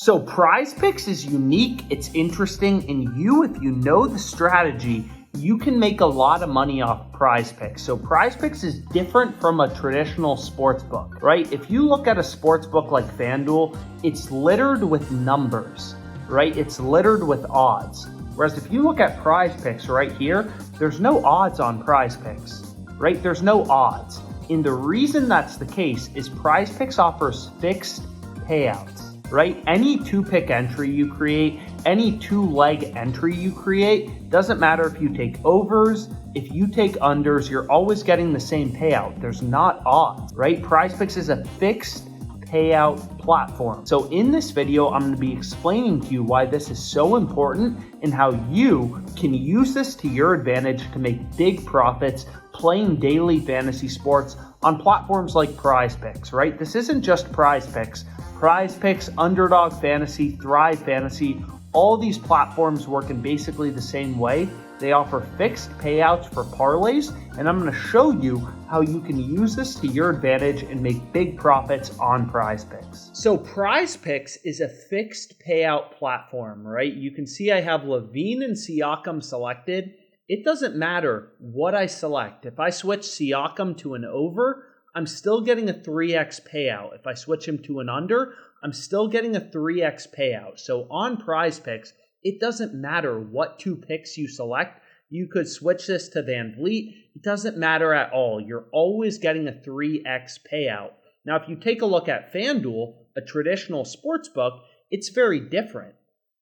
So PrizePicks is unique, it's interesting, and if you know the strategy, you can make a lot of money off PrizePicks. So PrizePicks is different from a traditional sports book, right? If you look at a sports book like FanDuel, it's littered with numbers, right? It's littered with odds. Whereas if you look at PrizePicks right here, there's no odds on PrizePicks, right? There's no odds. And the reason that's the case is PrizePicks offers fixed payouts, right? Any two-pick entry you create, any two-leg entry you create, doesn't matter if you take overs, if you take unders, you're always getting the same payout. There's not odds, right? PrizePicks is a fixed payout platform. So in this video, I'm going to be explaining to you why this is so important and how you can use this to your advantage to make big profits playing daily fantasy sports on platforms like PrizePicks, right? This isn't just PrizePicks. PrizePicks, Underdog Fantasy, Thrive Fantasy, all these platforms work in basically the same way. They offer fixed payouts for parlays, and I'm going to show you how you can use this to your advantage and make big profits on PrizePicks. So PrizePicks is a fixed payout platform, right? You can see I have Levine and Siakam selected. It doesn't matter what I select. If I switch Siakam to an over, I'm still getting a 3x payout. If I switch him to an under, I'm still getting a 3x payout. So on PrizePicks, it doesn't matter what two picks you select. You could switch this to Van Vliet. It doesn't matter at all. You're always getting a 3x payout. Now, if you take a look at FanDuel, a traditional sports book, it's very different,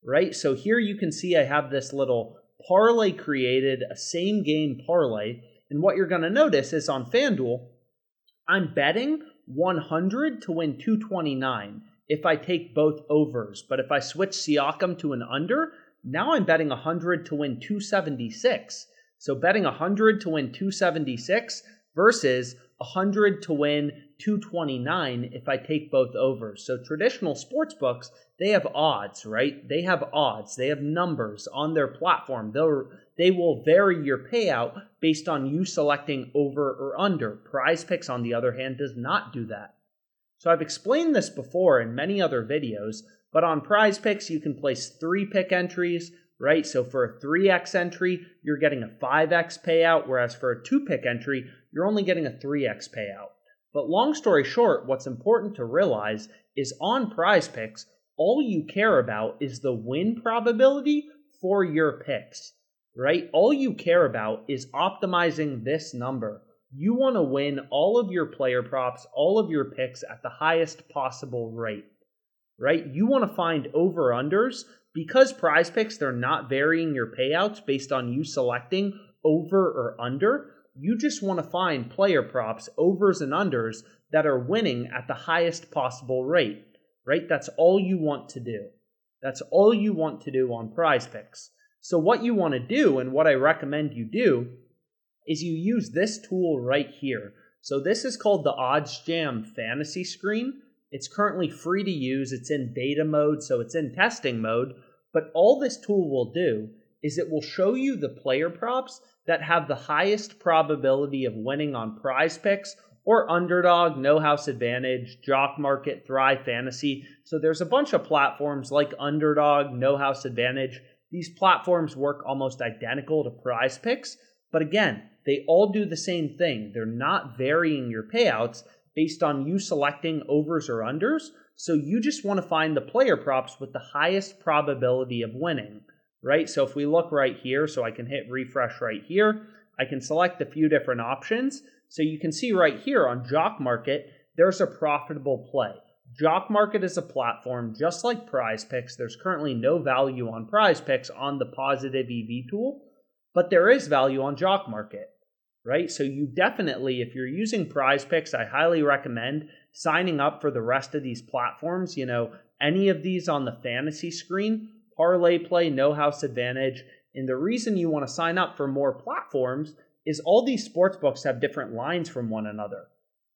right? So here you can see I have this little parlay created, a same game parlay. And what you're going to notice is on FanDuel, I'm betting 100 to win 229 if I take both overs. But if I switch Siakam to an under, now I'm betting 100 to win 276. So betting 100 to win 276 versus 100 to win 229 if I take both overs. So traditional sports books, they have odds, right? They have odds. They have numbers on their platform. They will vary your payout based on you selecting over or under. PrizePicks, on the other hand, does not do that. So I've explained this before in many other videos, but on PrizePicks, you can place 3-pick entries, right? So for a 3x entry, you're getting a 5x payout, whereas for a 2-pick entry, you're only getting a 3x payout. But long story short, what's important to realize is on PrizePicks, all you care about is the win probability for your picks, right? All you care about is optimizing this number. You want to win all of your player props, all of your picks at the highest possible rate, right? You want to find over-unders. Because PrizePicks, they're not varying your payouts based on you selecting over or under. You just want to find player props, overs and unders, that are winning at the highest possible rate, right? That's all you want to do. That's all you want to do on PrizePicks. So what you want to do, and what I recommend you do, is you use this tool right here. So this is called the OddsJam fantasy screen. It's currently free to use. It's in beta mode, so it's in testing mode. But all this tool will do is it will show you the player props that have the highest probability of winning on PrizePicks or Underdog, No House Advantage, Jock Market, Thrive Fantasy. So there's a bunch of platforms like Underdog, No House Advantage. These platforms work almost identical to PrizePicks. But again, they all do the same thing. They're not varying your payouts based on you selecting overs or unders. So you just want to find the player props with the highest probability of winning, right? So if we look right here, so I can hit refresh right here, I can select a few different options. So you can see right here on Jock Market, there's a profitable play. Jock Market is a platform just like PrizePicks. There's currently no value on PrizePicks on the positive EV tool, but there is value on Jock Market, right? So you definitely, if you're using PrizePicks, I highly recommend signing up for the rest of these platforms. You know, any of these on the fantasy screen, Parlay Play, No House Advantage. And the reason you want to sign up for more platforms is all these sports books have different lines from one another,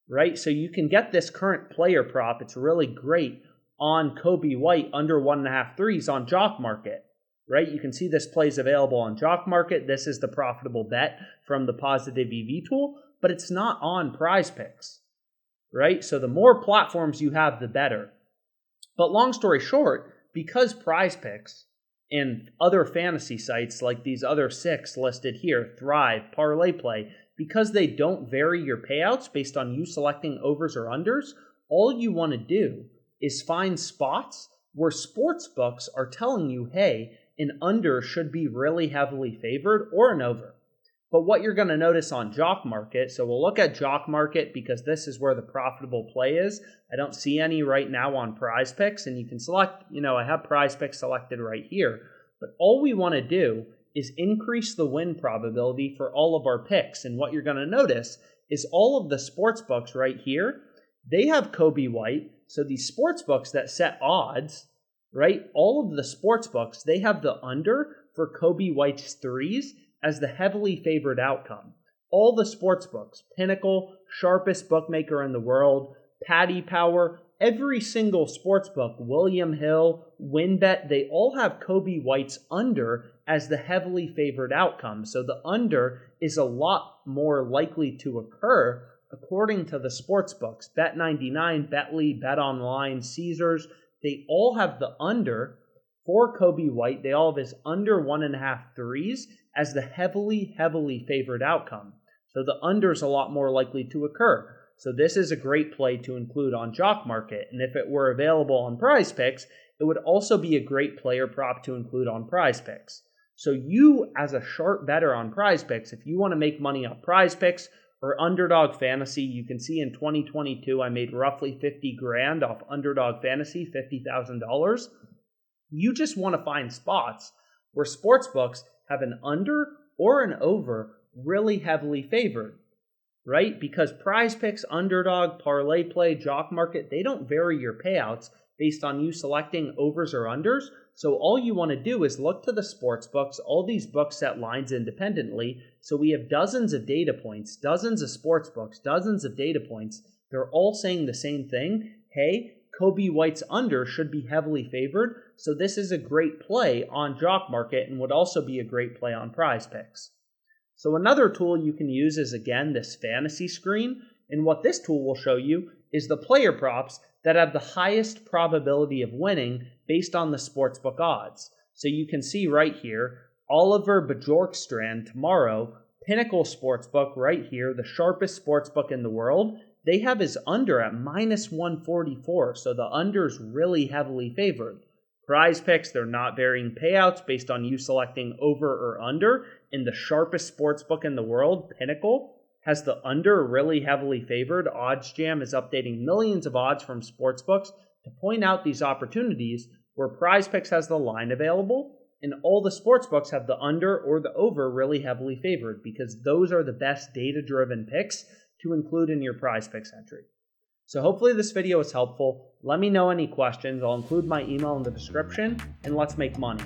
right? So you can get this current player prop. It's really great on Kobe White under 1.5 threes on Jock Market, right? You can see this play is available on Jock Market. This is the profitable bet from the positive EV tool, but it's not on PrizePicks, right? So the more platforms you have, the better. But long story short, because PrizePicks and other fantasy sites like these other 6 listed here, Thrive, Parlay Play, because they don't vary your payouts based on you selecting overs or unders, all you want to do is find spots where sportsbooks are telling you, hey, an under should be really heavily favored or an over. But what you're going to notice on Jock Market, so we'll look at Jock Market because this is where the profitable play is. I don't see any right now on PrizePicks, and you can select, I have PrizePicks selected right here. But all we want to do is increase the win probability for all of our picks. And what you're going to notice is all of the sports books right here, they have Kobe White. So these sports books that set odds, right? All of the sports books, they have the under for Kobe White's threes as the heavily favored outcome. All the sports books, Pinnacle, sharpest bookmaker in the world, Paddy Power, every single sports book, William Hill, WinBet, they all have Kobe White's under as the heavily favored outcome. So the under is a lot more likely to occur according to the sports books. Bet99, Betly, BetOnline, Caesars, they all have the under for Kobe White. They all have his under 1.5 threes as the heavily favored outcome. So the under is a lot more likely to occur. So this is a great play to include on Jock Market. And if it were available on PrizePicks, it would also be a great player prop to include on PrizePicks. So you, as a sharp bettor on PrizePicks, if you want to make money on PrizePicks or Underdog Fantasy, you can see in 2022, I made roughly 50 grand off Underdog Fantasy, $50,000. You just want to find spots where sportsbooks have an under or an over really heavily favored, right? Because PrizePicks, Underdog, Parlay Play, Jock Market, they don't vary your payouts based on you selecting overs or unders. So all you want to do is look to the sports books. All these books set lines independently. So we have dozens of data points, dozens of sports books, dozens of data points. They're all saying the same thing. Hey, Kobe White's under should be heavily favored. So this is a great play on Jock Market and would also be a great play on PrizePicks. So another tool you can use is, again, this fantasy screen. And what this tool will show you is the player props that have the highest probability of winning based on the sportsbook odds. So you can see right here, Oliver Bjorkstrand tomorrow, Pinnacle Sportsbook right here, the sharpest sportsbook in the world. They have his under at minus 144, so the under is really heavily favored. PrizePicks, they're not varying payouts based on you selecting over or under. And the sharpest sportsbook in the world, Pinnacle, has the under really heavily favored. OddsJam is updating millions of odds from sportsbooks to point out these opportunities where PrizePicks has the line available and all the sportsbooks have the under or the over really heavily favored, because those are the best data-driven picks to include in your PrizePicks entry. So hopefully this video was helpful. Let me know any questions. I'll include my email in the description, and let's make money.